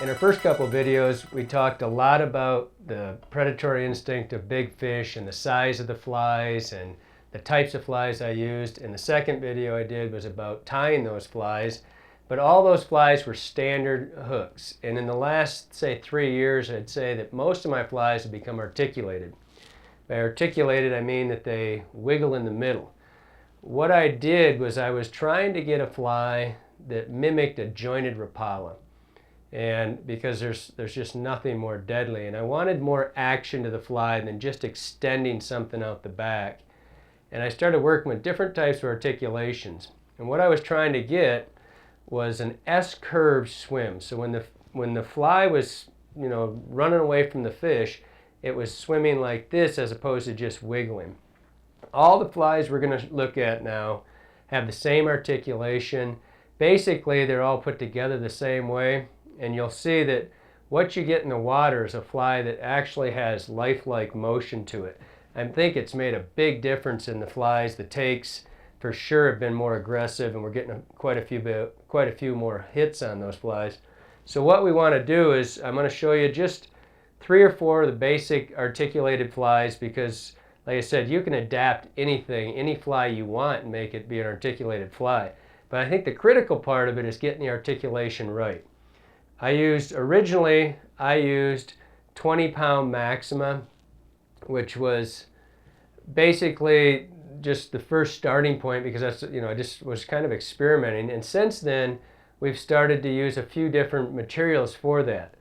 In our first couple videos, we talked a lot about the predatory instinct of big fish and the size of the flies and the types of flies I used. And the second video I did was about tying those flies. But all those flies were standard hooks. And in the last, say, 3 years, I'd say that most of my flies have become articulated. By articulated, I mean that they wiggle in the middle. What I did was I was trying to get a fly that mimicked a jointed rapala. And because there's just nothing more deadly, and I wanted more action to the fly than just extending something out the back. And I started working with different types of articulations. And what I was trying to get was an S-curve swim. So when the fly was, running away from the fish, it was swimming like this as opposed to just wiggling. All the flies we're going to look at now have the same articulation. Basically, they're all put together the same way. And you'll see that what you get in the water is a fly that actually has lifelike motion to it. I think it's made a big difference in the flies. The takes for sure have been more aggressive, and we're getting quite a few more hits on those flies. So what we want to do is I'm going to show you just 3 or 4 of the basic articulated flies, because like I said, you can adapt anything, any fly you want, and make it be an articulated fly. But I think the critical part of it is getting the articulation right. Originally I used 20-pound Maxima, which was basically just the first starting point, because that's, I just was kind of experimenting. And since then, we've started to use a few different materials for that.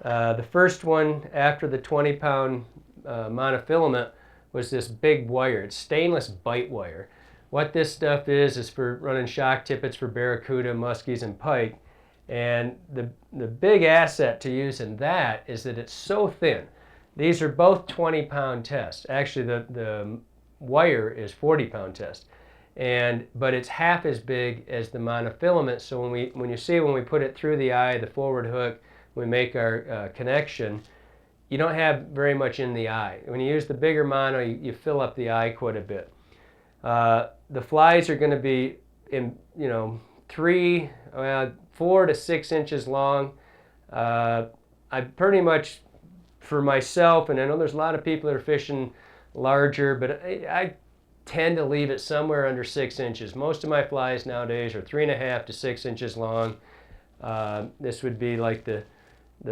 The first one after the 20-pound monofilament was this big wire. It's stainless bite wire. What this stuff is for running shock tippets for barracuda, muskies, and pike. And the big asset to use in that is that it's so thin. These are both 20-pound tests. Actually, the wire is 40-pound test. But it's half as big as the monofilament. So when we put it through the eye, the forward hook, we make our connection, you don't have very much in the eye. When you use the bigger mono, you fill up the eye quite a bit. The flies are going to be in, 4 to 6 inches long. I pretty much, for myself, and I know there's a lot of people that are fishing larger, but I tend to leave it somewhere under 6 inches. Most of my flies nowadays are 3.5 to 6 inches long. This would be like the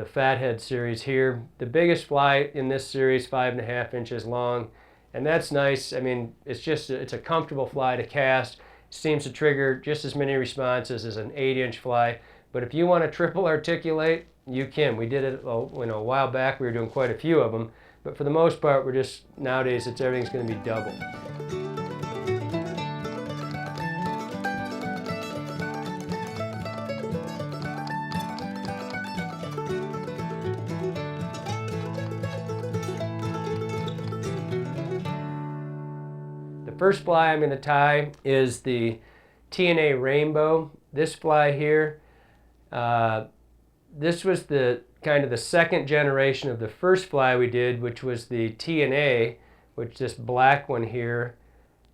Fathead series here. The biggest fly in this series, 5.5 inches long, and that's nice. I mean, it's a comfortable fly to cast. Seems to trigger just as many responses as an 8-inch fly. But if you want to triple articulate, you can. We did it a while back. We were doing quite a few of them. But for the most part, nowadays everything's going to be double. The first fly I'm going to tie is the T&A Rainbow. This fly here, this was the second generation of the first fly we did, which was the T&A, which this black one here,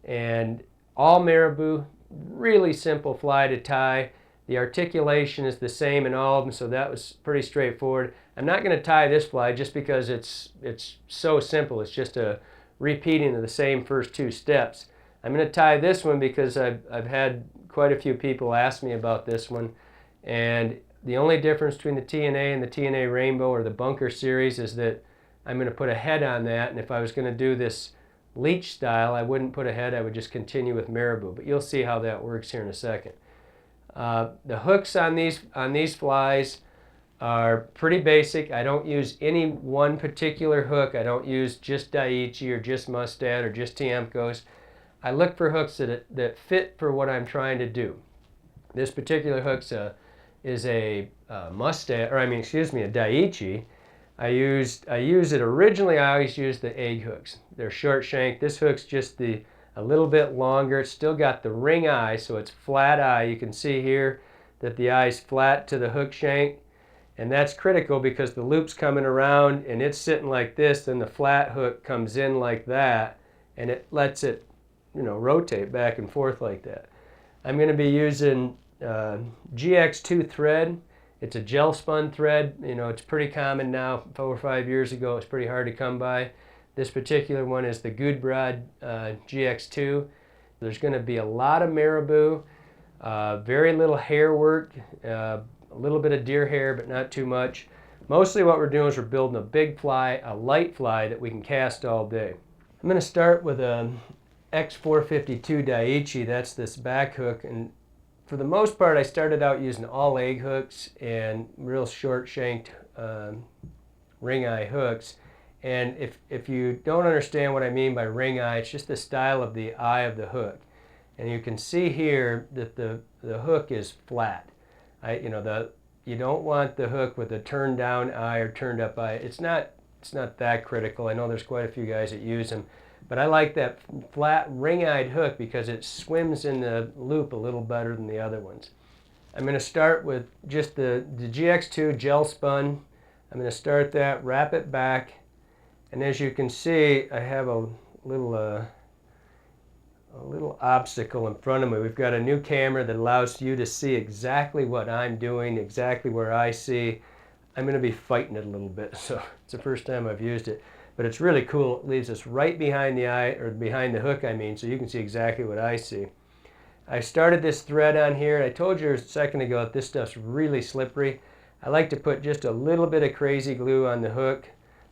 and all marabou, really simple fly to tie. The articulation is the same in all of them, so that was pretty straightforward. I'm not going to tie this fly just because it's so simple. It's just a repeating of the same first 2 steps. I'm going to tie this one because I've had quite a few people ask me about this one, and the only difference between the T&A and the T&A Rainbow or the bunker series is that I'm going to put a head on that, and if I was going to do this leech style, I wouldn't put a head, I would just continue with marabou, but you'll see how that works here in a second. The hooks on these flies are pretty basic. I don't use any one particular hook. I don't use just Daiichi or just Mustad or just Tiemco's. I look for hooks that fit for what I'm trying to do. This particular hook is a Mustad, or a Daiichi. I use it originally. I always used the egg hooks. They're short shank. This hook's just a little bit longer. It's still got the ring eye, so it's flat eye. You can see here that the eye's flat to the hook shank. And that's critical because the loop's coming around and it's sitting like this, then the flat hook comes in like that, and it lets it, rotate back and forth like that. I'm going to be using GX2 thread, It's a gel spun thread. You know, it's pretty common now. 4 or 5 years ago, it's pretty hard to come by. This particular one is the Goodbrod GX2. There's going to be a lot of marabou, very little hair work, a little bit of deer hair, but not too much. Mostly what we're doing is we're building a big fly, a light fly that we can cast all day. I'm going to start with a X452 Daiichi. That's this back hook, and for the most part I started out using all egg hooks and real short shanked ring eye hooks. And if you don't understand what I mean by ring eye, it's just the style of the eye of the hook. And you can see here that the hook is flat. You don't want the hook with a turned down eye or turned up eye. It's not that critical. I know there's quite a few guys that use them, but I like that flat ring-eyed hook because it swims in the loop a little better than the other ones. I'm going to start with just the GX2 gel spun. I'm going to start that, wrap it back, and as you can see, I have a little obstacle in front of me. We've got a new camera that allows you to see exactly what I'm doing, exactly where I see. I'm going to be fighting it a little bit, so it's the first time I've used it. But it's really cool. It leaves us right behind the eye, or behind the hook I mean, so you can see exactly what I see. I started this thread on here. I told you a second ago that this stuff's really slippery. I like to put just a little bit of crazy glue on the hook.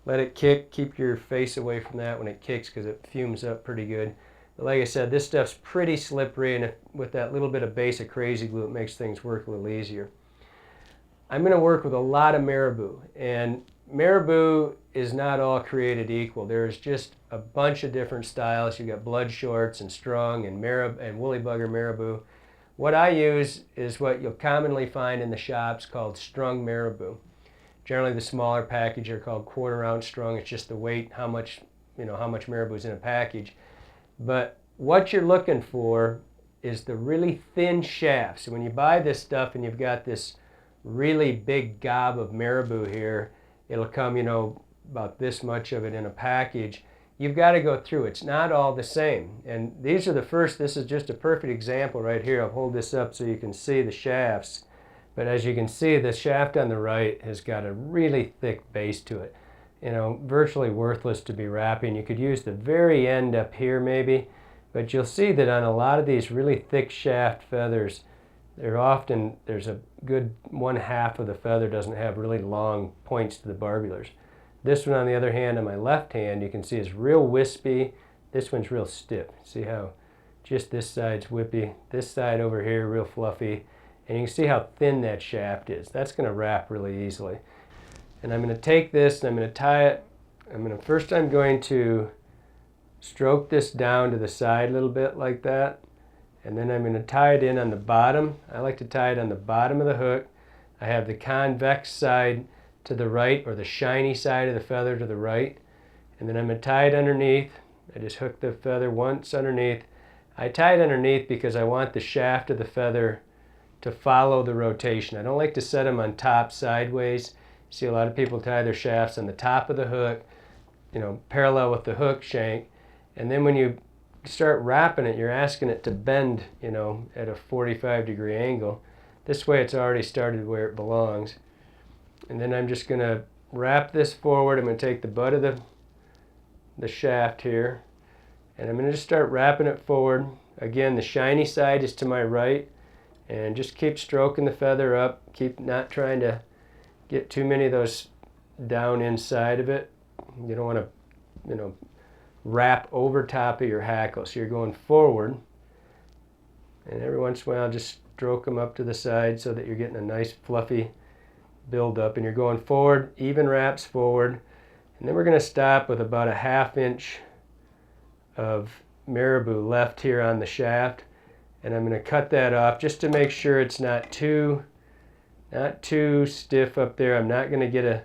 Let it kick. Keep your face away from that when it kicks because it fumes up pretty good. But like I said, this stuff's pretty slippery, and with that little bit of basic crazy glue, it makes things work a little easier. I'm going to work with a lot of marabou, and marabou is not all created equal. There's just a bunch of different styles. You've got blood shorts and strung and woolly bugger marabou. What I use is what you'll commonly find in the shops called strung marabou. Generally the smaller package are called 1/4 ounce strung. It's just the weight, how much marabou is in a package. But what you're looking for is the really thin shaft. So when you buy this stuff and you've got this really big gob of marabou here, it'll come, about this much of it in a package. You've got to go through. It's not all the same. And these are this is just a perfect example right here. I'll hold this up so you can see the shafts. But as you can see, the shaft on the right has got a really thick base to it. Virtually worthless to be wrapping. You could use the very end up here maybe, but you'll see that on a lot of these really thick shaft feathers, there's a good 1/2 of the feather doesn't have really long points to the barbulars. This one, on the other hand, on my left hand, you can see is real wispy. This one's real stiff. See how just this side's whippy, this side over here real fluffy, and you can see how thin that shaft is. That's going to wrap really easily. And I'm going to take this and I'm going to tie it. First I'm going to stroke this down to the side a little bit like that. And then I'm going to tie it in on the bottom. I like to tie it on the bottom of the hook. I have the convex side to the right, or the shiny side of the feather to the right. And then I'm going to tie it underneath. I just hook the feather once underneath. I tie it underneath because I want the shaft of the feather to follow the rotation. I don't like to set them on top sideways. See a lot of people tie their shafts on the top of the hook, parallel with the hook shank. And then when you start wrapping it, you're asking it to bend, at a 45-degree angle. This way it's already started where it belongs. And then I'm just going to wrap this forward. I'm going to take the butt of the shaft here, and I'm going to just start wrapping it forward. Again, the shiny side is to my right, and just keep stroking the feather up. Keep not trying to get too many of those down inside of it. You don't want to, wrap over top of your hackle. So you're going forward, and every once in a while just stroke them up to the side so that you're getting a nice fluffy build up, and you're going forward, even wraps forward. And then we're going to stop with about a 1/2 inch of marabou left here on the shaft, and I'm going to cut that off just to make sure it's not too stiff up there. I'm not going to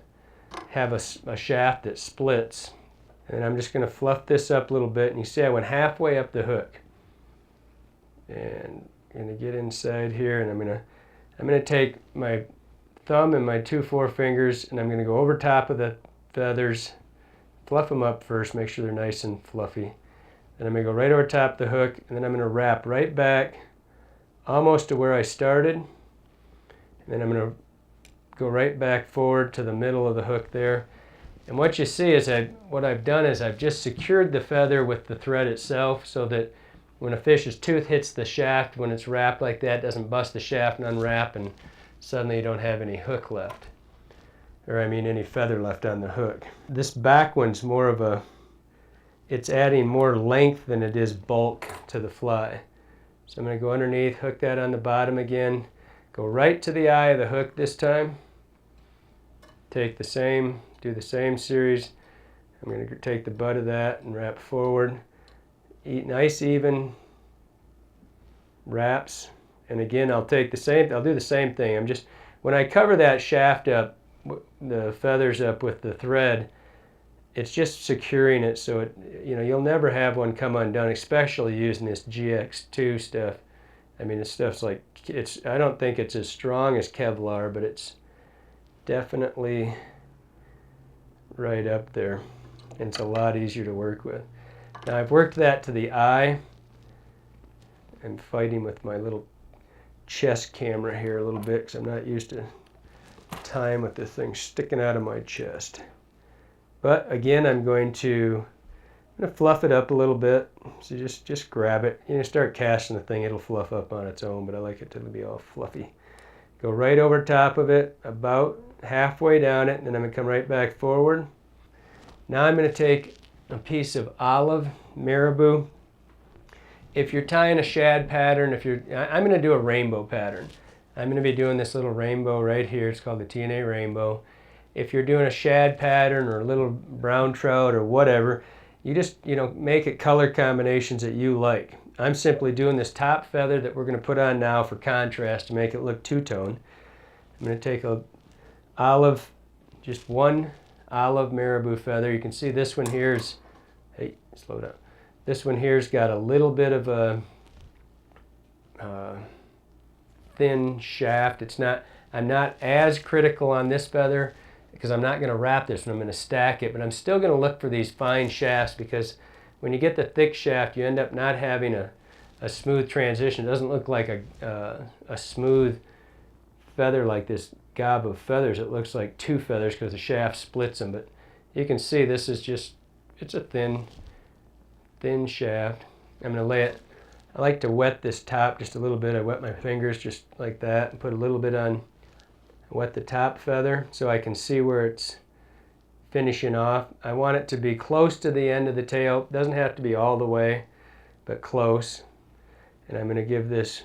have a shaft that splits. And I'm just going to fluff this up a little bit, and you see I went halfway up the hook. And I'm going to get inside here, and I'm going to take my thumb and my 2 forefingers, and I'm going to go over top of the feathers, fluff them up first, make sure they're nice and fluffy. Then I'm going to go right over top of the hook, and then I'm going to wrap right back almost to where I started. And then I'm going to go right back forward to the middle of the hook there. And what you see is what I've done is I've just secured the feather with the thread itself so that when a fish's tooth hits the shaft, when it's wrapped like that, it doesn't bust the shaft and unwrap and suddenly you don't have any hook left. Or I mean any feather left on the hook. This back one's more of a, it's adding more length than it is bulk to the fly. So I'm going to go underneath, hook that on the bottom again, go right to the eye of the hook this time. Take the same, do the same series. I'm going to take the butt of that and wrap forward. Nice even wraps. And again, I'll do the same thing. When I cover that shaft up, the feathers up with the thread, it's just securing it so you'll never have one come undone, especially using this GX2 stuff. I mean, this stuff's like, I don't think it's as strong as Kevlar, but it's definitely right up there. And it's a lot easier to work with. Now I've worked that to the eye. I'm fighting with my little chest camera here a little bit because I'm not used to time with this thing sticking out of my chest. But again, I'm going to fluff it up a little bit. So just grab it. Start casting the thing, it'll fluff up on its own, but I like it to be all fluffy. Go right over top of it, about halfway down it, and then I'm going to come right back forward. Now I'm going to take a piece of olive marabou. If you're tying a shad pattern, I'm going to do a rainbow pattern. I'm going to be doing this little rainbow right here. It's called the T&A Rainbow. If you're doing a shad pattern or a little brown trout or whatever, you just, make it color combinations that you like. I'm simply doing this top feather that we're going to put on now for contrast to make it look two-tone. I'm going to take just one olive marabou feather. You can see this one here is, hey, slow down. This one here's got a little bit of a thin shaft. I'm not as critical on this feather because I'm not going to wrap this one. I'm going to stack it, but I'm still going to look for these fine shafts because when you get the thick shaft, you end up not having a smooth transition. It doesn't look like a smooth feather like this gob of feathers. It looks like two feathers because the shaft splits them, but you can see this is just, it's a thin shaft. I'm going to lay it, I like to wet this top just a little bit. I wet my fingers just like that and put a little bit on, wet the top feather so I can see where it's finishing off. I want it to be close to the end of the tail. It doesn't have to be all the way, but close. And I'm going to give this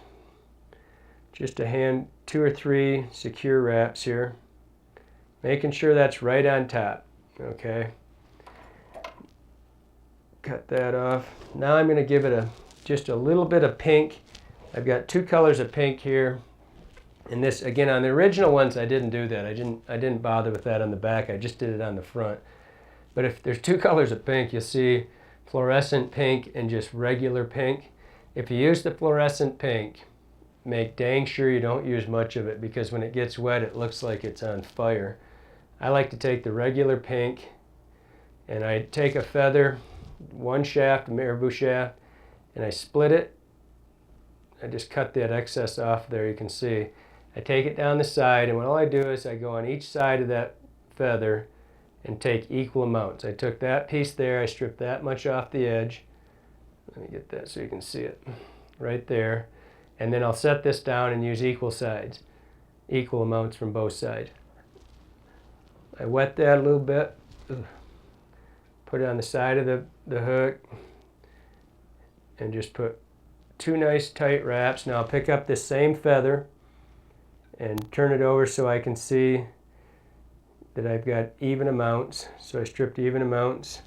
just a 2 or 3 secure wraps here, making sure that's right on top. Okay. Cut that off. Now I'm going to give it just a little bit of pink. I've got 2 colors of pink here. And this, again, on the original ones, I didn't do that. I didn't bother with that on the back. I just did it on the front. But if there's 2 colors of pink, you'll see fluorescent pink and just regular pink. If you use the fluorescent pink, make dang sure you don't use much of it because when it gets wet, it looks like it's on fire. I like to take the regular pink and I take a feather, one shaft, a marabou shaft, and I split it. I just cut that excess off there, you can see. I take it down the side, and all I do is I go on each side of that feather and take equal amounts. I took that piece there, I stripped that much off the edge. Let me get that so you can see it right there. And then I'll set this down and use equal sides, equal amounts from both sides. I wet that a little bit, put it on the side of the hook, and just put 2 nice tight wraps. Now I'll pick up this same feather and turn it over so I can see that I've got even amounts. So I stripped even amounts,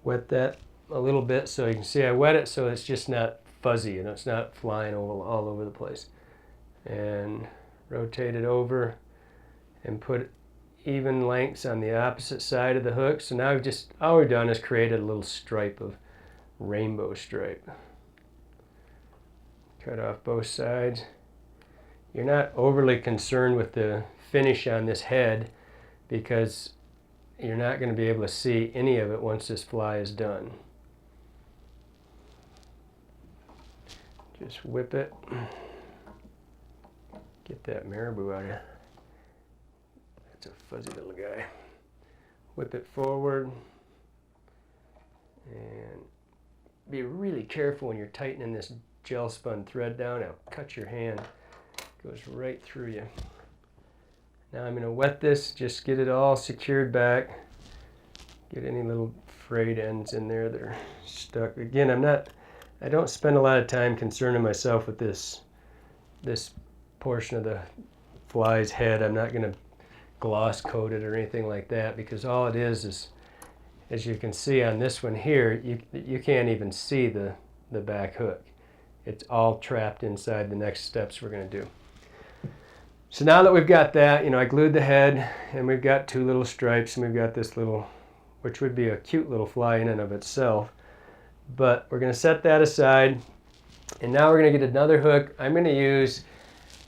wet that a little bit so you can see I wet it so it's just not fuzzy, it's not flying all over the place. And rotate it over and put even lengths on the opposite side of the hook. So now all we've done is created a little stripe of rainbow stripe. Cut off both sides. You're not overly concerned with the finish on this head because you're not going to be able to see any of it once this fly is done. Just whip it. Get that marabou out of That's a fuzzy little guy. Whip it forward. And be really careful when you're tightening this gel spun thread down. It'll cut your hand. It goes right through you. Now I'm going to wet this, just get it all secured back. Get any little frayed ends in there that are stuck. Again, I don't spend a lot of time concerning myself with this portion of the fly's head. I'm not going to gloss coat it or anything like that, because all it is, as you can see on this one here, you can't even see the back hook. It's all trapped inside the next steps we're going to do. So now that we've got that, I glued the head, and we've got two little stripes, and we've got this little, which would be a cute little fly in and of itself. But we're going to set that aside, and now we're going to get another hook. I'm going to use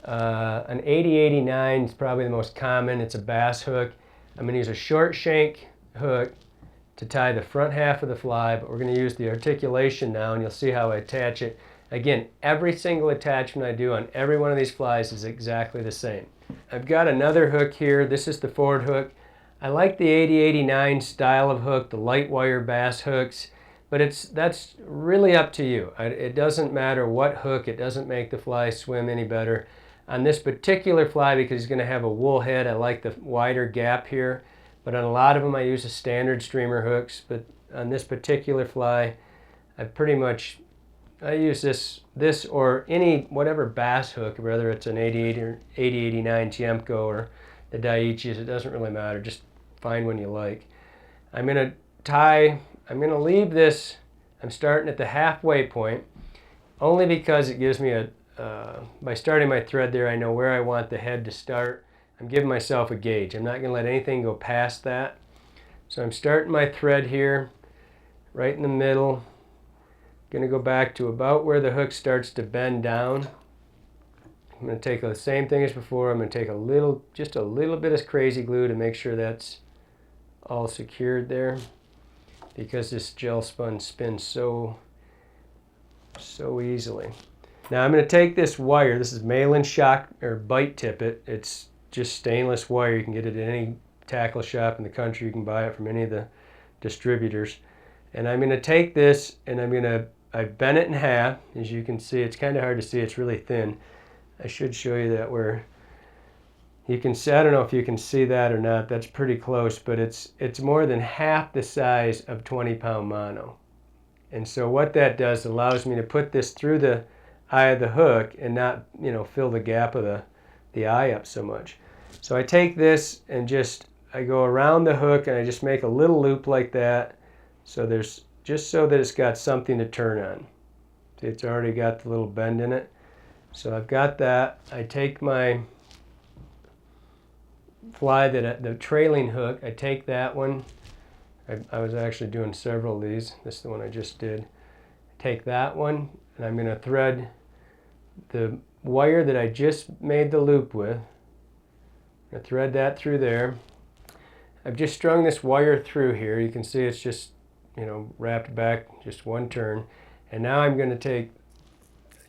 an 80-89 is probably the most common. It's a bass hook. I'm going to use a short shank hook to tie the front half of the fly, but we're going to use the articulation now, and you'll see how I attach it. Again, every single attachment I do on every one of these flies is exactly the same. I've got another hook here. This is the forward hook. I like the 80-89 style of hook, the light wire bass hooks, but that's really up to you. It doesn't matter what hook. It doesn't make the fly swim any better. On this particular fly, because he's going to have a wool head, I like the wider gap here. But on a lot of them, I use a standard streamer hooks. But on this particular fly, I use this or whatever bass hook, whether it's an 88 or 80-89 Tiemco or the Daiichis, it doesn't really matter. Just find one you like. I'm going to leave this, I'm starting at the halfway point, only because it gives me by starting my thread there, I know where I want the head to start. I'm giving myself a gauge. I'm not going to let anything go past that. So I'm starting my thread here, right in the middle. Going to go back to about where the hook starts to bend down. I'm going to take the same thing as before. I'm going to take just a little bit of crazy glue to make sure that's all secured there, because this gel spun spins so easily. Now I'm going to take this wire. This is Malin shock or bite tippet. It's just stainless wire. You can get it at any tackle shop in the country. You can buy it from any of the distributors. And I'm going to take this and I've bent it in half. As you can see, it's kind of hard to see. It's really thin. I should show you that where you can see. I don't know if you can see that or not. That's pretty close, but it's more than half the size of 20-pound mono. And so what that does, allows me to put this through the eye of the hook and not, fill the gap of the eye up so much. So I take this and I go around the hook and I just make a little loop like that. So just so that it's got something to turn on. See, it's already got the little bend in it. So I've got that. I take my fly, the trailing hook, I take that one. I was actually doing several of these. This is the one I just did. Take that one, and I'm going to thread the wire that I just made the loop with. I'm going to thread that through there. I've just strung this wire through here. You can see it's just, wrapped back just one turn. And now I'm going to take,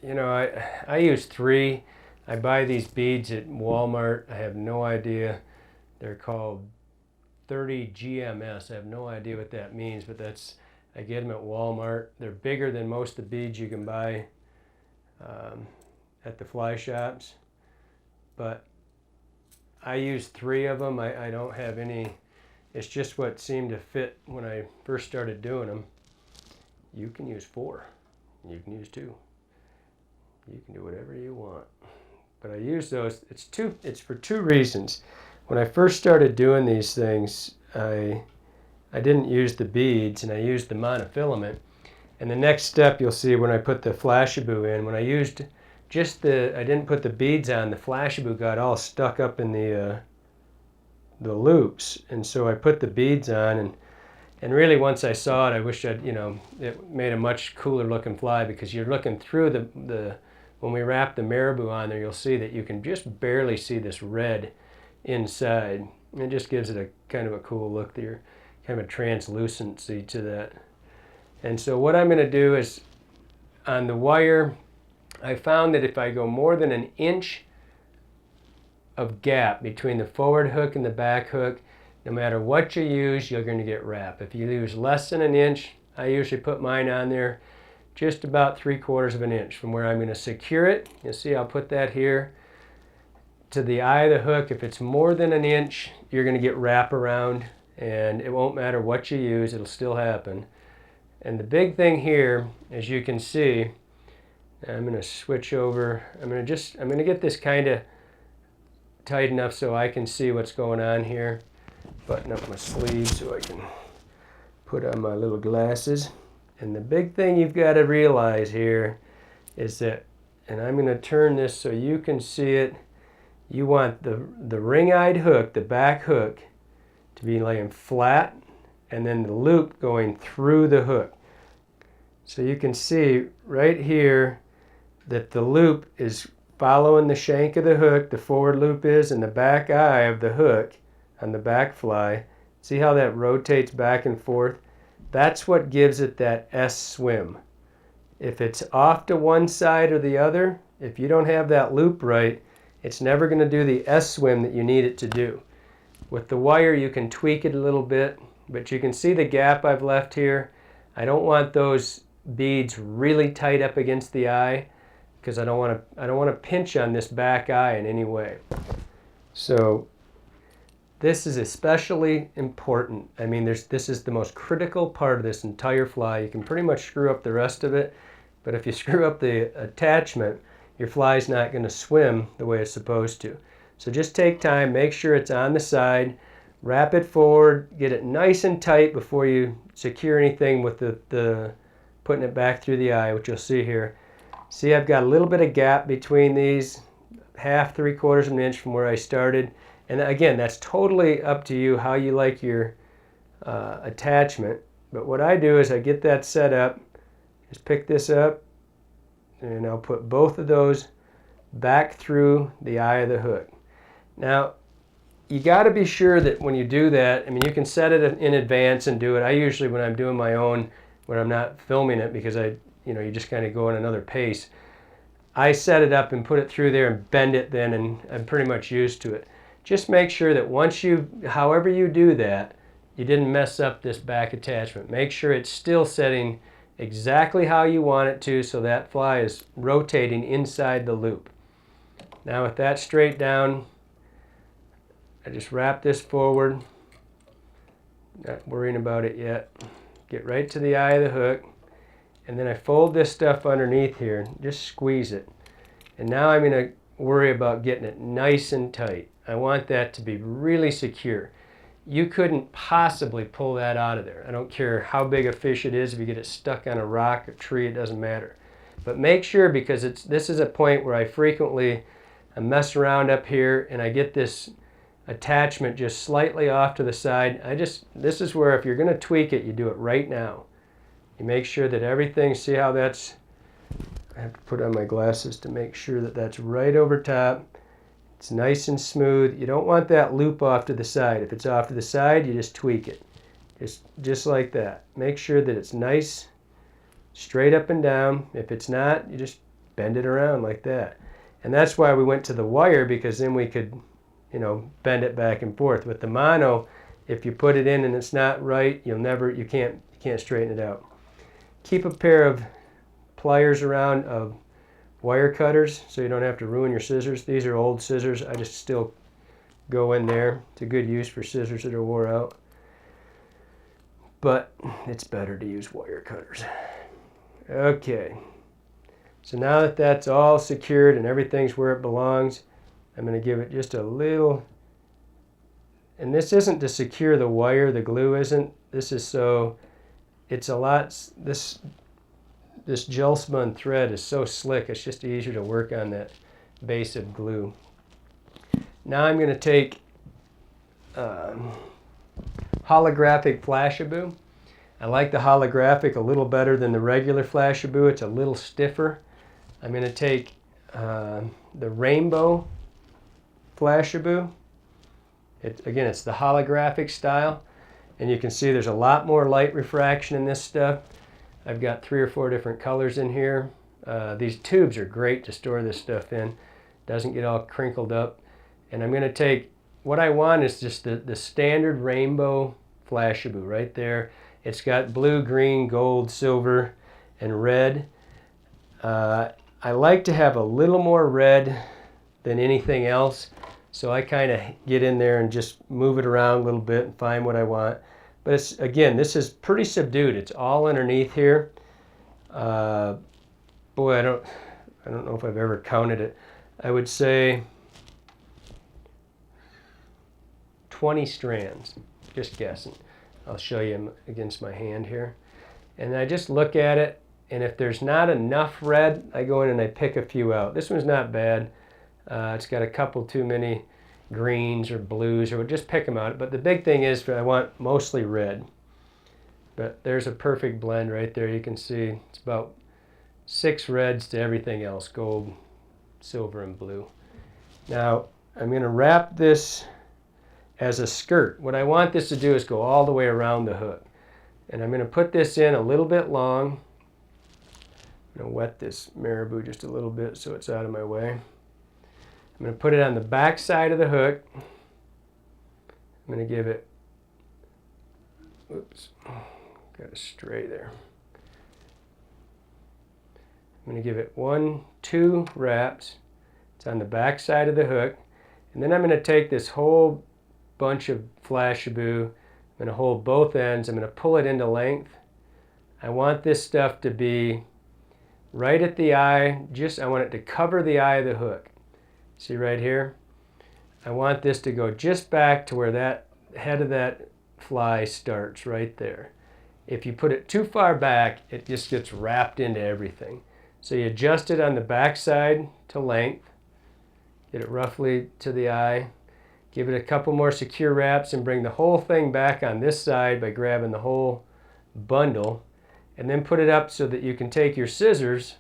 I use 3. I buy these beads at Walmart. I have no idea. They're called 30 GMS. I have no idea what that means, but I get them at Walmart. They're bigger than most of the beads you can buy at the fly shops. But I use 3 of them. I don't have any. It's just what seemed to fit when I first started doing them. You can use 4. You can use 2. You can do whatever you want. But I use those. It's for 2 reasons. When I first started doing these things, I didn't use the beads and I used the monofilament. And the next step you'll see when I put the Flashabou in, when I used I didn't put the beads on, the Flashabou got all stuck up in the loops. And so I put the beads on, and really once I saw it, I wish it made a much cooler looking fly, because you're looking through when we wrap the marabou on there, you'll see that you can just barely see this red inside. It just gives it a kind of a cool look there, kind of a translucency to that. And so what I'm going to do is, on the wire, I found that if I go more than an inch of gap between the forward hook and the back hook. No matter what you use, you're going to get wrap. If you use less than an inch, I usually put mine on there just about 3/4 of an inch from where I'm going to secure it. You'll see I'll put that here to the eye of the hook. If it's more than an inch, you're going to get wrap around, and it won't matter what you use, it'll still happen. And the big thing here, as you can see, I'm going to switch over. I'm going to get this kind of tight enough so I can see what's going on here. Button up my sleeve so I can put on my little glasses. And the big thing you've got to realize here is that, and I'm going to turn this so you can see it, you want the ring-eyed hook, the back hook, to be laying flat, and then the loop going through the hook. So you can see right here that the loop is following the shank of the hook, the forward loop is, and the back eye of the hook on the back fly. See how that rotates back and forth? That's what gives it that S swim. If it's off to one side or the other, if you don't have that loop right, it's never going to do the S swim that you need it to do. With the wire, you can tweak it a little bit, but you can see the gap I've left here. I don't want those beads really tight up against the eye because I don't want to pinch on this back eye in any way. So this is especially important. I mean, this is the most critical part of this entire fly. You can pretty much screw up the rest of it, but if you screw up the attachment, your fly's not going to swim the way it's supposed to. So just take time, make sure it's on the side, wrap it forward, get it nice and tight before you secure anything with the putting it back through the eye, which you'll see here. See, I've got a little bit of gap between these, 1/2, 3/4 of an inch from where I started. And again, that's totally up to you how you like your attachment. But what I do is I get that set up, just pick this up, and I'll put both of those back through the eye of the hook. Now, you got to be sure that when you do that, I mean, you can set it in advance and do it. I usually, when I'm doing my own, when I'm not filming it, because you just kind of go at another pace, I set it up and put it through there and bend it then, and I'm pretty much used to it. Just make sure that once however you do that, you didn't mess up this back attachment. Make sure it's still setting exactly how you want it to, so that fly is rotating inside the loop. Now with that straight down, I just wrap this forward, not worrying about it yet. Get right to the eye of the hook, and then I fold this stuff underneath here, just squeeze it. And now I'm going to worry about getting it nice and tight. I want that to be really secure. You couldn't possibly pull that out of there. I don't care how big a fish it is. If you get it stuck on a rock or tree, it doesn't matter. But make sure, because this is a point where I mess around up here and I get this attachment just slightly off to the side. This is where if you're going to tweak it, you do it right now. You make sure that everything, see how that's, I have to put on my glasses to make sure that that's right over top. It's nice and smooth. You don't want that loop off to the side. If it's off to the side, you just tweak it. Just like that. Make sure that it's nice, straight up and down. If it's not, you just bend it around like that. And that's why we went to the wire, because then we could, bend it back and forth. With the mono, if you put it in and it's not right, you can't straighten it out. Keep a pair of pliers around of wire cutters so you don't have to ruin your scissors. These are old scissors. I just still go in there. It's a good use for scissors that are wore out. But it's better to use wire cutters. Okay. So now that that's all secured and everything's where it belongs, I'm going to give it just a little, and this isn't to secure the wire, the glue isn't. This is so, it's a lot, this gel spun thread is so slick, it's just easier to work on that base of glue. Now I'm going to take holographic Flashabou. I like the holographic a little better than the regular Flashabou. It's a little stiffer. I'm going to take the Rainbow Flashabou. Again, it's the holographic style, and you can see there's a lot more light refraction in this stuff. I've got 3 or 4 different colors in here. These tubes are great to store this stuff in. Doesn't get all crinkled up. And I'm going to take, what I want is just the standard rainbow Flashabou right there. It's got blue, green, gold, silver, and red. I like to have a little more red than anything else, so I kind of get in there and just move it around a little bit and find what I want. But it's, again, this is pretty subdued. It's all underneath here. Boy, I don't know if I've ever counted it. I would say 20 strands, just guessing. I'll show you them against my hand here. And I just look at it, and if there's not enough red, I go in and I pick a few out. This one's not bad. It's got a couple too many greens or blues, or just pick them out. But the big thing is I want mostly red. But there's a perfect blend right there. You can see it's about 6 reds to everything else, gold, silver, and blue. Now, I'm going to wrap this as a skirt. What I want this to do is go all the way around the hook. And I'm going to put this in a little bit long. I'm going to wet this marabou just a little bit so it's out of my way. I'm going to put it on the back side of the hook. I'm going to give it, oops, got a stray there. I'm going to give it 1-2 wraps. It's on the back side of the hook. And then I'm going to take this whole bunch of Flashabou. I'm going to hold both ends. I'm going to pull it into length. I want this stuff to be right at the eye. I want it to cover the eye of the hook. See right here? I want this to go just back to where that head of that fly starts, right there. If you put it too far back, it just gets wrapped into everything. So you adjust it on the back side to length. Get it roughly to the eye. Give it a couple more secure wraps and bring the whole thing back on this side by grabbing the whole bundle. And then put it up so that you can take your scissors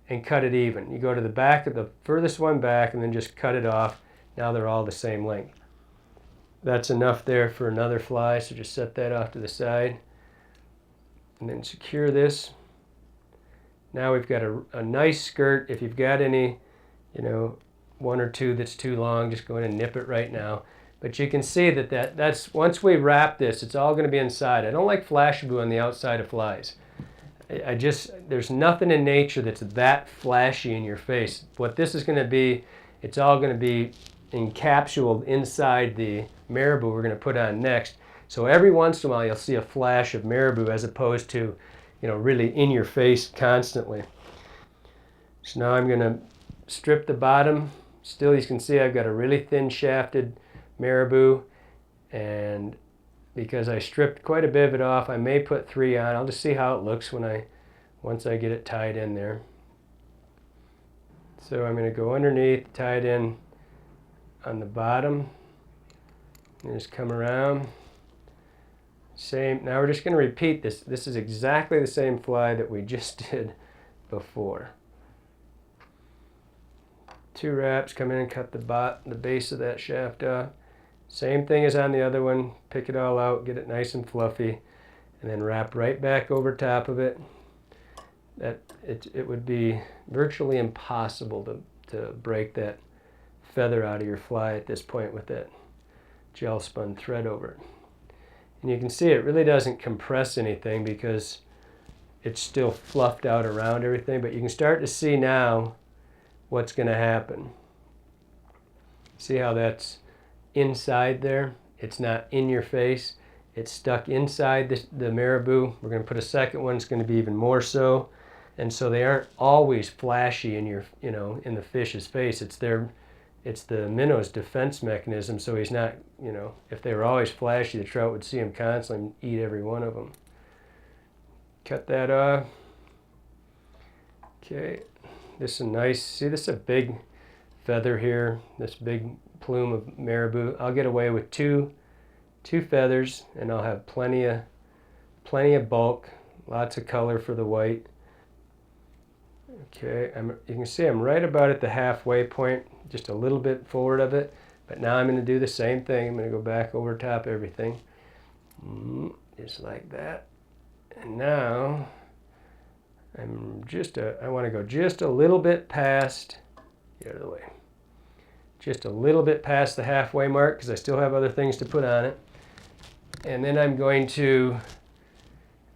and cut it even. You go to the back of the furthest one back and then just cut it off. Now they're all the same length. That's enough there for another fly, so just set that off to the side. And then secure this. Now we've got a nice skirt. If you've got any, one or two that's too long, just go in and nip it right now. But you can see that's once we wrap this, it's all going to be inside. I don't like Flashabou on the outside of flies. There's nothing in nature that's that flashy in your face. What this is going to be, it's all going to be encapsulated inside the marabou we're going to put on next. So every once in a while you'll see a flash of marabou as opposed to, really in your face constantly. So now I'm going to strip the bottom. Still, you can see I've got a really thin shafted marabou, and because I stripped quite a bit of it off, I may put 3 on. I'll just see how it looks once I get it tied in there. So I'm going to go underneath, tie it in on the bottom, and just come around. Same. Now we're just going to repeat this. This is exactly the same fly that we just did before. 2 wraps, come in and cut the base of that shaft off. Same thing as on the other one. Pick it all out, get it nice and fluffy, and then wrap right back over top of it. It would be virtually impossible to break that feather out of your fly at this point with that gel spun thread over it. And you can see it really doesn't compress anything because it's still fluffed out around everything, but you can start to see now what's going to happen. See how that's inside there? It's not in your face. It's stuck inside the marabou. We're going to put a second one. It's going to be even more so. And so they aren't always flashy in in the fish's face. It's the minnow's defense mechanism, so he's not, if they were always flashy, the trout would see him constantly and eat every one of them. Cut that off. Okay. This is nice. See, this is a big feather here, this big plume of marabou. I'll get away with two feathers, and I'll have plenty of bulk, lots of color for the white. Okay, you can see I'm right about at the halfway point, just a little bit forward of it. But now I'm going to do the same thing. I'm going to go back over top everything, just like that. And now I want to go just a little bit past, get out of the way, just a little bit past the halfway mark because I still have other things to put on it. And then I'm going to,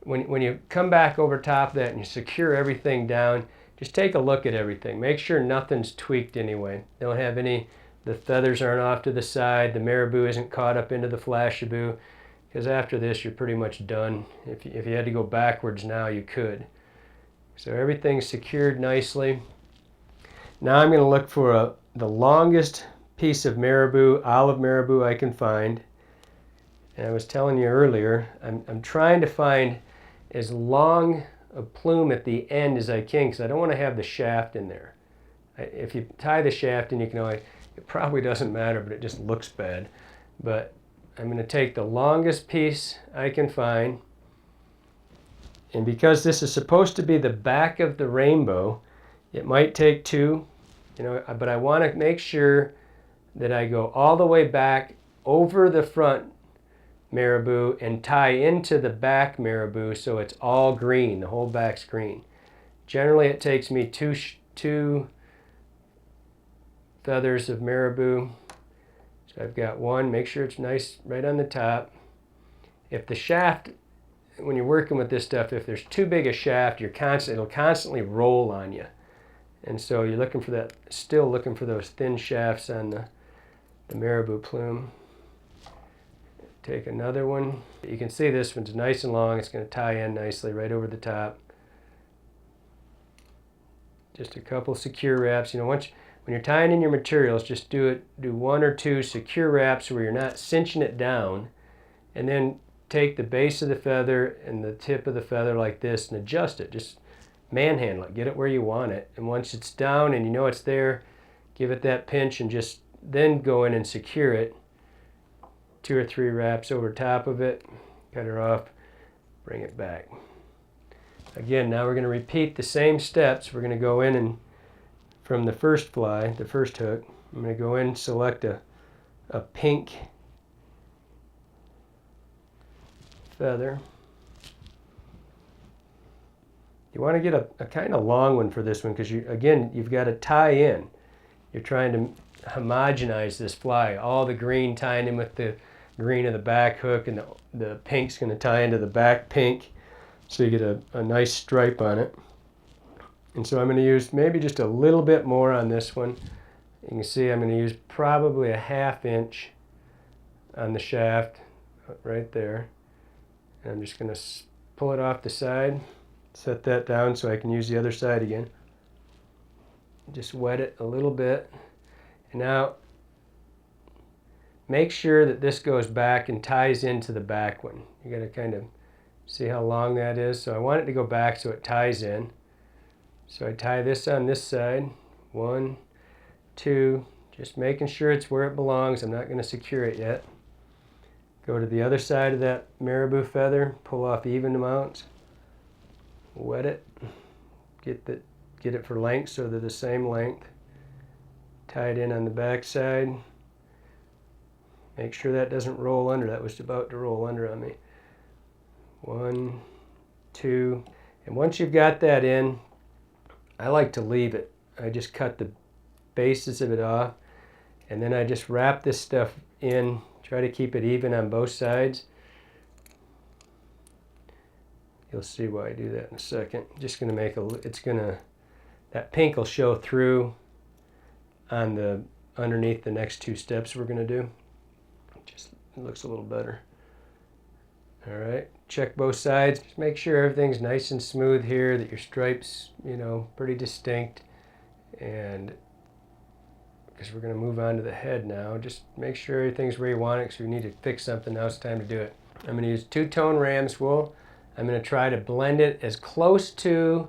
when you come back over top of that and you secure everything down, just take a look at everything. Make sure nothing's tweaked anyway. Don't have any, the feathers aren't off to the side, the marabou isn't caught up into the flashabou, because after this you're pretty much done. If you had to go backwards now, you could. So everything's secured nicely. Now I'm going to look for the longest piece of marabou, olive marabou I can find. And I was telling you earlier, I'm trying to find as long a plume at the end as I can, because I don't want to have the shaft in there. If you tie the shaft in, you can always, it probably doesn't matter, but it just looks bad. But I'm going to take the longest piece I can find. And because this is supposed to be the back of the rainbow, it might take two, but I want to make sure that I go all the way back over the front marabou and tie into the back marabou so it's all green, the whole back's green. Generally it takes me two feathers of marabou. So I've got one, make sure it's nice right on the top. If the shaft, when you're working with this stuff, if there's too big a shaft, it'll constantly roll on you. And so you're looking for that, still looking for those thin shafts on the marabou plume. Take another one. You can see this one's nice and long. It's going to tie in nicely right over the top. Just a couple secure wraps. When you're tying in your materials, just do one or two secure wraps where you're not cinching it down, and then take the base of the feather and the tip of the feather like this and adjust it. Just manhandle it. Get it where you want it. And once it's down and you know it's there, give it that pinch and just then go in and secure it. 2 or 3 wraps over top of it, cut her off, bring it back. Again, now we're going to repeat the same steps. We're going to go in and from the first fly, the first hook, I'm going to go in and select a pink feather. You want to get a kind of long one for this one because you've got to tie in. You're trying to homogenize this fly. All the green tying in with the green of the back hook, and the pink's going to tie into the back pink, so you get a nice stripe on it. And so I'm going to use maybe just a little bit more on this one. You can see I'm going to use probably a 1/2 inch on the shaft right there. And I'm just going to pull it off the side, set that down so I can use the other side again. Just wet it a little bit. And now make sure that this goes back and ties into the back one. You got to kind of see how long that is. So I want it to go back so it ties in. So I tie this on this side. 1, 2, just making sure it's where it belongs. I'm not going to secure it yet. Go to the other side of that marabou feather, pull off even amounts, wet it, get it for length so they're the same length. Tie it in on the back side. Make sure that doesn't roll under. That was about to roll under on me. 1, 2, and once you've got that in, I like to leave it. I just cut the bases of it off, and then I just wrap this stuff in. Try to keep it even on both sides. You'll see why I do that in a second. Just going to make that pink will show through on underneath the next 2 steps we're going to do. It looks a little better. All right, check both sides. Just make sure everything's nice and smooth here, that your stripes, pretty distinct. And because we're going to move on to the head now, just make sure everything's where you want it, because we need to fix something. Now it's time to do it. I'm going to use 2-tone ram's wool. I'm going to try to blend it as close to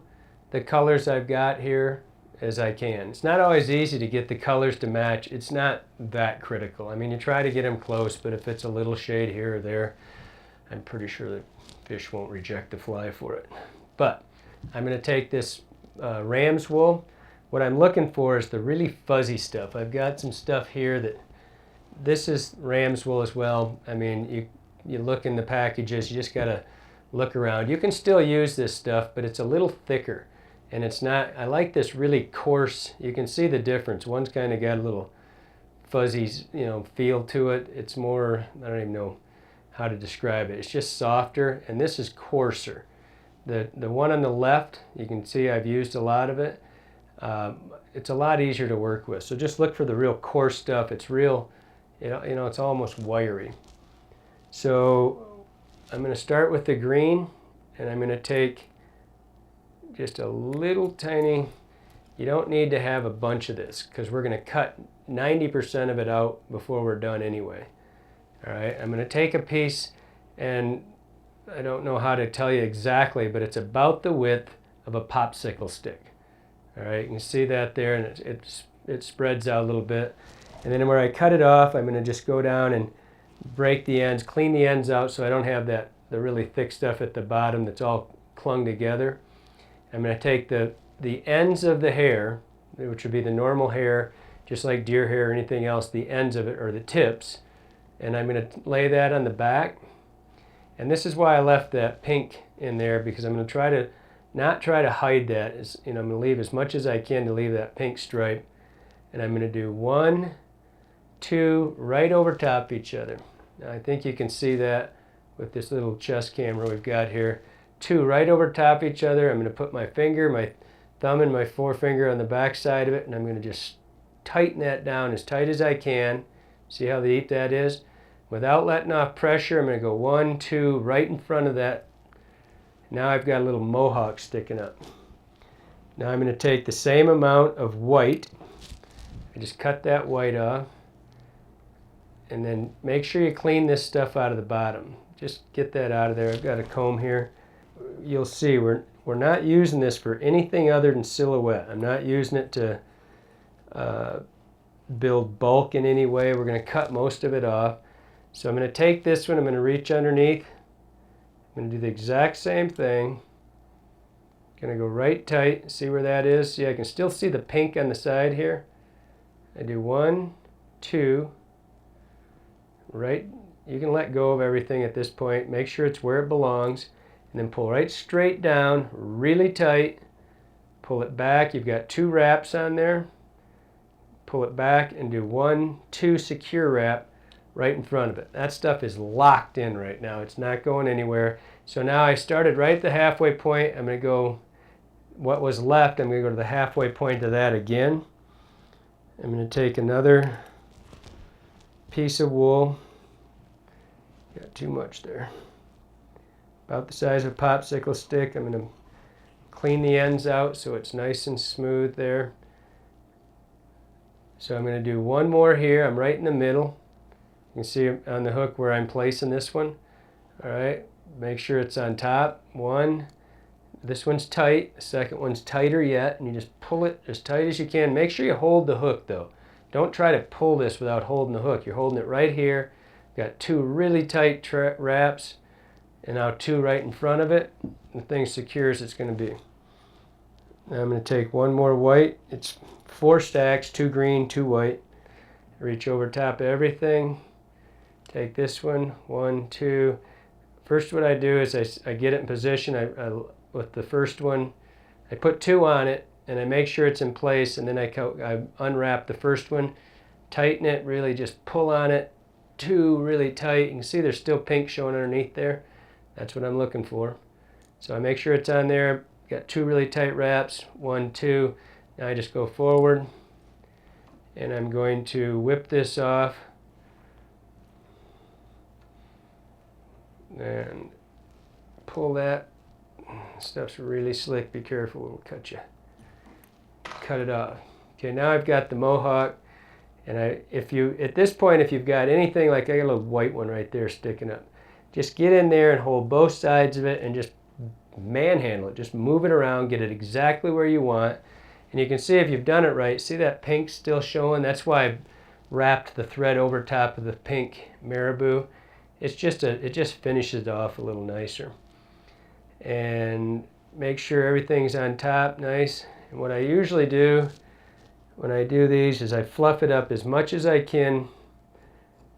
the colors I've got here as I can. It's not always easy to get the colors to match. It's not that critical. I mean, you try to get them close, but if it's a little shade here or there, I'm pretty sure the fish won't reject the fly for it. But I'm going to take this ram's wool. What I'm looking for is the really fuzzy stuff. I've got some stuff here this is ram's wool as well. I mean, you look in the packages, you just got to look around. You can still use this stuff, but it's a little thicker. And it's not, I like this really coarse, you can see the difference. One's kind of got a little fuzzy, feel to it. It's more, I don't even know how to describe it. It's just softer, and this is coarser. The one on the left, you can see I've used a lot of it. It's a lot easier to work with. So just look for the real coarse stuff. It's real, it's almost wiry. So I'm going to start with the green, and I'm going to take just a little tiny, you don't need to have a bunch of this because we're going to cut 90% of it out before we're done anyway. All right, I'm going to take a piece, and I don't know how to tell you exactly, but it's about the width of a popsicle stick. All right, you can see that there, and it spreads out a little bit. And then where I cut it off, I'm going to just go down and break the ends, clean the ends out so I don't have the really thick stuff at the bottom that's all clung together. I'm going to take the ends of the hair, which would be the normal hair, just like deer hair or anything else, the ends of it, or the tips, and I'm going to lay that on the back. And this is why I left that pink in there, because I'm going to not try to hide that. I'm going to leave as much as I can to leave that pink stripe. And I'm going to do 1, 2 right over top each other. Now I think you can see that with this little chest camera we've got here. 2 right over top each other. I'm going to put my finger, my thumb and my forefinger on the back side of it, and I'm going to just tighten that down as tight as I can. See how neat that is? Without letting off pressure, I'm going to go 1, 2 right in front of that. Now I've got a little mohawk sticking up. Now I'm going to take the same amount of white. I just cut that white off. And then make sure you clean this stuff out of the bottom. Just get that out of there. I've got a comb here. You'll see we're not using this for anything other than silhouette. I'm not using it to build bulk in any way. We're going to cut most of it off. So I'm going to take this one, I'm going to reach underneath. I'm going to do the exact same thing. Going to go right tight. See where that is? See, I can still see the pink on the side here. I do 1, 2. Right. You can let go of everything at this point. Make sure it's where it belongs. And then pull right straight down, really tight. Pull it back. You've got 2 wraps on there. Pull it back and do 1, 2 secure wrap right in front of it. That stuff is locked in right now. It's not going anywhere. So now I started right at the halfway point. I'm going to go, what was left, I'm going to go to the halfway point of that again. I'm going to take another piece of wool. Got too much there. About the size of a popsicle stick. I'm going to clean the ends out so it's nice and smooth there. So I'm going to do 1 more here. I'm right in the middle. You can see on the hook where I'm placing this one. All right, make sure it's on top. 1. This one's tight. The second one's tighter yet, and you just pull it as tight as you can. Make sure you hold the hook though. Don't try to pull this without holding the hook. You're holding it right here. Got 2 really tight wraps, and now 2 right in front of it. The thing's secure as it's going to be. Now I'm going to take 1 more white. It's 4 stacks, 2 green, 2 white. Reach over top of everything. Take this one, 1, 2. First what I do is I get it in position. With the first one, I put 2 on it, and I make sure it's in place, and then I unwrap the first one, tighten it, really just pull on it, 2 really tight. You can see there's still pink showing underneath there. That's what I'm looking for. So I make sure it's on there. Got 2 really tight wraps, 1, 2. Now I just go forward, and I'm going to whip this off. And pull that. Stuff's really slick. Be careful, it'll cut you. Cut it off. Okay, now I've got the mohawk, and at this point, if you've got anything, like I got a little white one right there sticking up, just get in there and hold both sides of it and just manhandle it. Just move it around, get it exactly where you want, and you can see if you've done it right. See that pink still showing? That's why I wrapped the thread over top of the pink marabou. It just finishes it off a little nicer. And make sure everything's on top nice. And what I usually do when I do these is I fluff it up as much as I can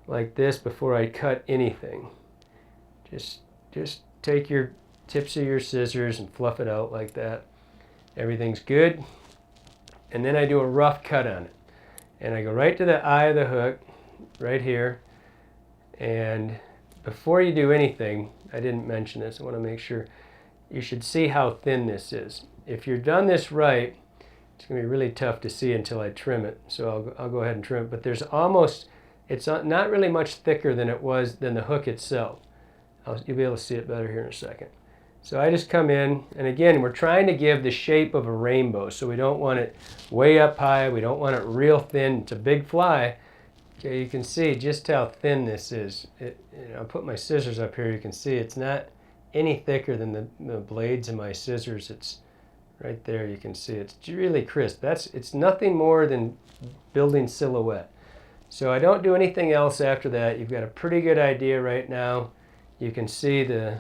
like this before I cut anything. Just take your tips of your scissors and fluff it out like that. Everything's good. And then I do a rough cut on it. and I go right to the eye of the hook, right here. And before you do anything, I didn't mention this, I want to make sure, you should see how thin this is. If you've done this right, it's going to be really tough to see until I trim it. So I'll go ahead and trim it. But there's almost, it's not really much thicker than the hook itself. You'll be able to see it better here in a second. So I just come in, and again, we're trying to give the shape of a rainbow. So we don't want it way up high. We don't want it real thin. It's a big fly. Okay, you can see just how thin this is. I'll put my scissors up here. You can see it's not any thicker than the blades of my scissors. It's right there. You can see it's really crisp. It's nothing more than building silhouette. So I don't do anything else after that. You've got a pretty good idea right now. You can see the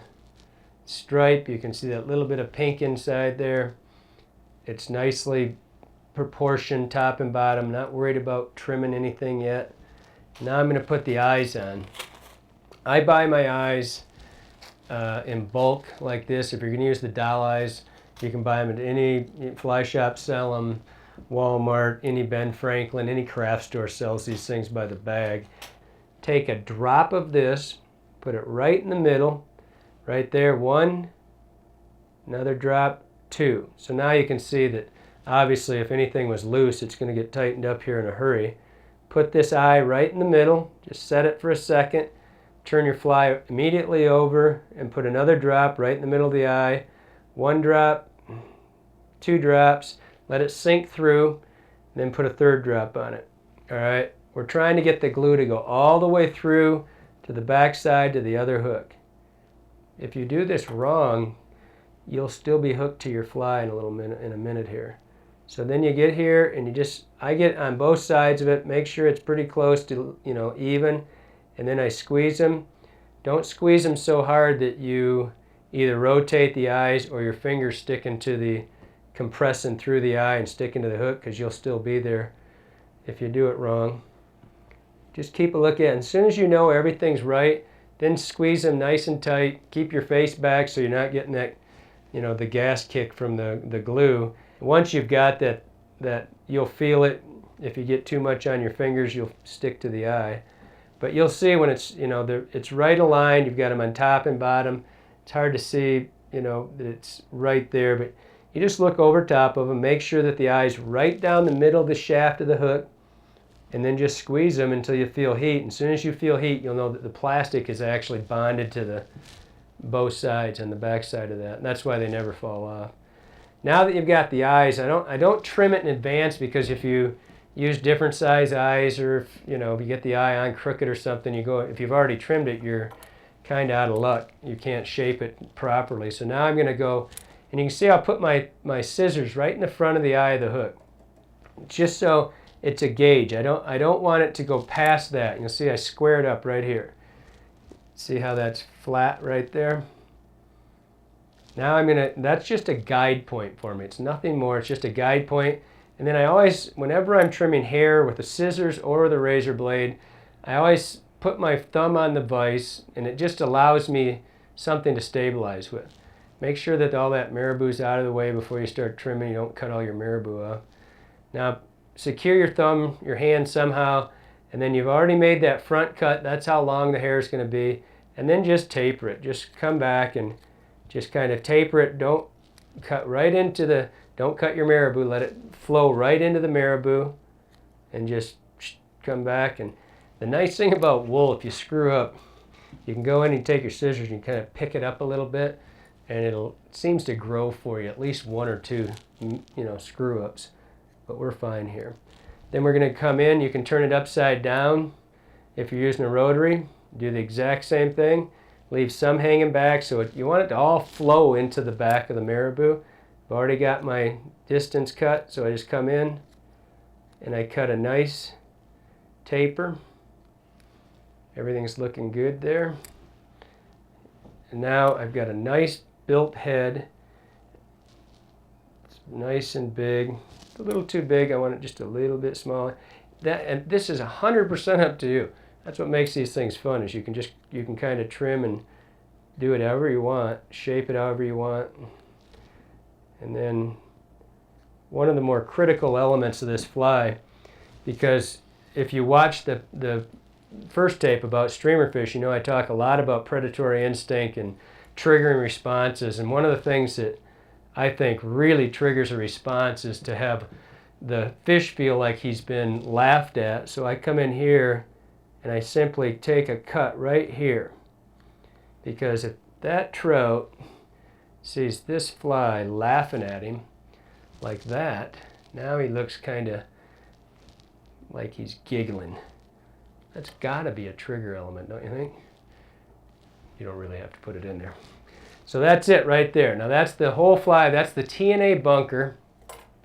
stripe. You can see that little bit of pink inside there. It's nicely proportioned top and bottom. Not worried about trimming anything yet. Now I'm going to put the eyes on. I buy my eyes in bulk like this. If you're going to use the doll eyes, you can buy them at any fly shop, sell them. Walmart, any Ben Franklin, any craft store sells these things by the bag. Take a drop of this, put it right in the middle, right there, one, another drop, two. So now you can see that obviously if anything was loose, it's going to get tightened up here in a hurry. Put this eye right in the middle, just set it for a second, turn your fly immediately over and put another drop right in the middle of the eye, one drop, two drops, let it sink through, then put a third drop on it. All right, we're trying to get the glue to go all the way through to the back side to the other hook. If you do this wrong, you'll still be hooked to your fly in a minute here. So then you get here and I get on both sides of it, make sure it's pretty close to, even, and then I squeeze them. Don't squeeze them so hard that you either rotate the eyes or your fingers stick into the compressing through the eye and stick into the hook, because you'll still be there if you do it wrong. Just keep a look at it. As soon as you know everything's right, then squeeze them nice and tight. Keep your face back so you're not getting that, the gas kick from the glue. Once you've got that you'll feel it. If you get too much on your fingers, you'll stick to the eye. But you'll see when it's, it's right aligned. You've got them on top and bottom. It's hard to see, that it's right there, but you just look over top of them, make sure that the eye's right down the middle of the shaft of the hook, and then just squeeze them until you feel heat. And as soon as you feel heat, you'll know that the plastic is actually bonded to both sides and the back side of that. And that's why they never fall off. Now that you've got the eyes, I don't trim it in advance, because if you use different size eyes, or if you get the eye on crooked or something, if you've already trimmed it, you're kind of out of luck. You can't shape it properly. So now I'm going to go. And you can see I'll put my scissors right in the front of the eye of the hook, just so it's a gauge. I don't want it to go past that. You'll see I square it up right here. See how that's flat right there? Now that's just a guide point for me. It's nothing more, it's just a guide point. And then I always, whenever I'm trimming hair with the scissors or the razor blade, I always put my thumb on the vise, and it just allows me something to stabilize with. Make sure that all that marabou's out of the way before you start trimming. You don't cut all your marabou off. Now, secure your hand somehow, and then you've already made that front cut. That's how long the hair is going to be. And then just taper it. Just come back and just kind of taper it. Don't cut your marabou. Let it flow right into the marabou, and just come back. And the nice thing about wool, if you screw up, you can go in and take your scissors and kind of pick it up a little bit, and it seems to grow for you, at least one or two, screw-ups. But we're fine here. Then we're going to come in. You can turn it upside down. If you're using a rotary, do the exact same thing. Leave some hanging back, so you want it to all flow into the back of the marabou. I've already got my distance cut, so I just come in and I cut a nice taper. Everything's looking good there. And now I've got a nice built head. It's nice and big. It's a little too big. I want it just a little bit smaller. And this is 100% up to you. That's what makes these things fun, is you can kind of trim and do it however you want, shape it however you want. And then one of the more critical elements of this fly because if you watch the first tape about streamer fish, you know I talk a lot about predatory instinct and triggering responses, and one of the things that I think really triggers a response is to have the fish feel like he's been laughed at. So I come in here and I simply take a cut right here, because if that trout sees this fly laughing at him like that, now he looks kind of like he's giggling. That's got to be a trigger element, don't you think? You don't really have to put it in there. So that's it right there. Now that's the whole fly. That's the T&A bunker.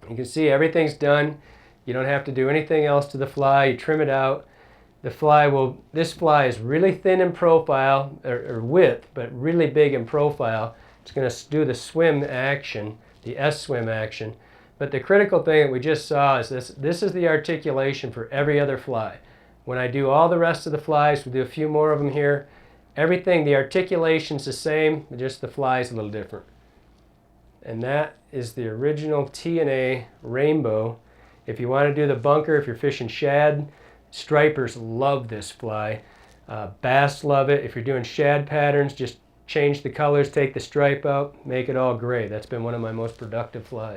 You can see everything's done. You don't have to do anything else to the fly. You trim it out. The fly will, this fly is really thin in profile, or width, but really big in profile. It's going to do the swim action, the S-swim action. But the critical thing that we just saw is this. This is the articulation for every other fly. When I do all the rest of the flies, we'll do a few more of them here. Everything, the articulation's the same, just the fly's a little different. And that is the original T&A Rainbow. If you want to do the bunker, if you're fishing shad, stripers love this fly. Bass love it. If you're doing shad patterns, just change the colors, take the stripe out, make it all gray. That's been one of my most productive flies.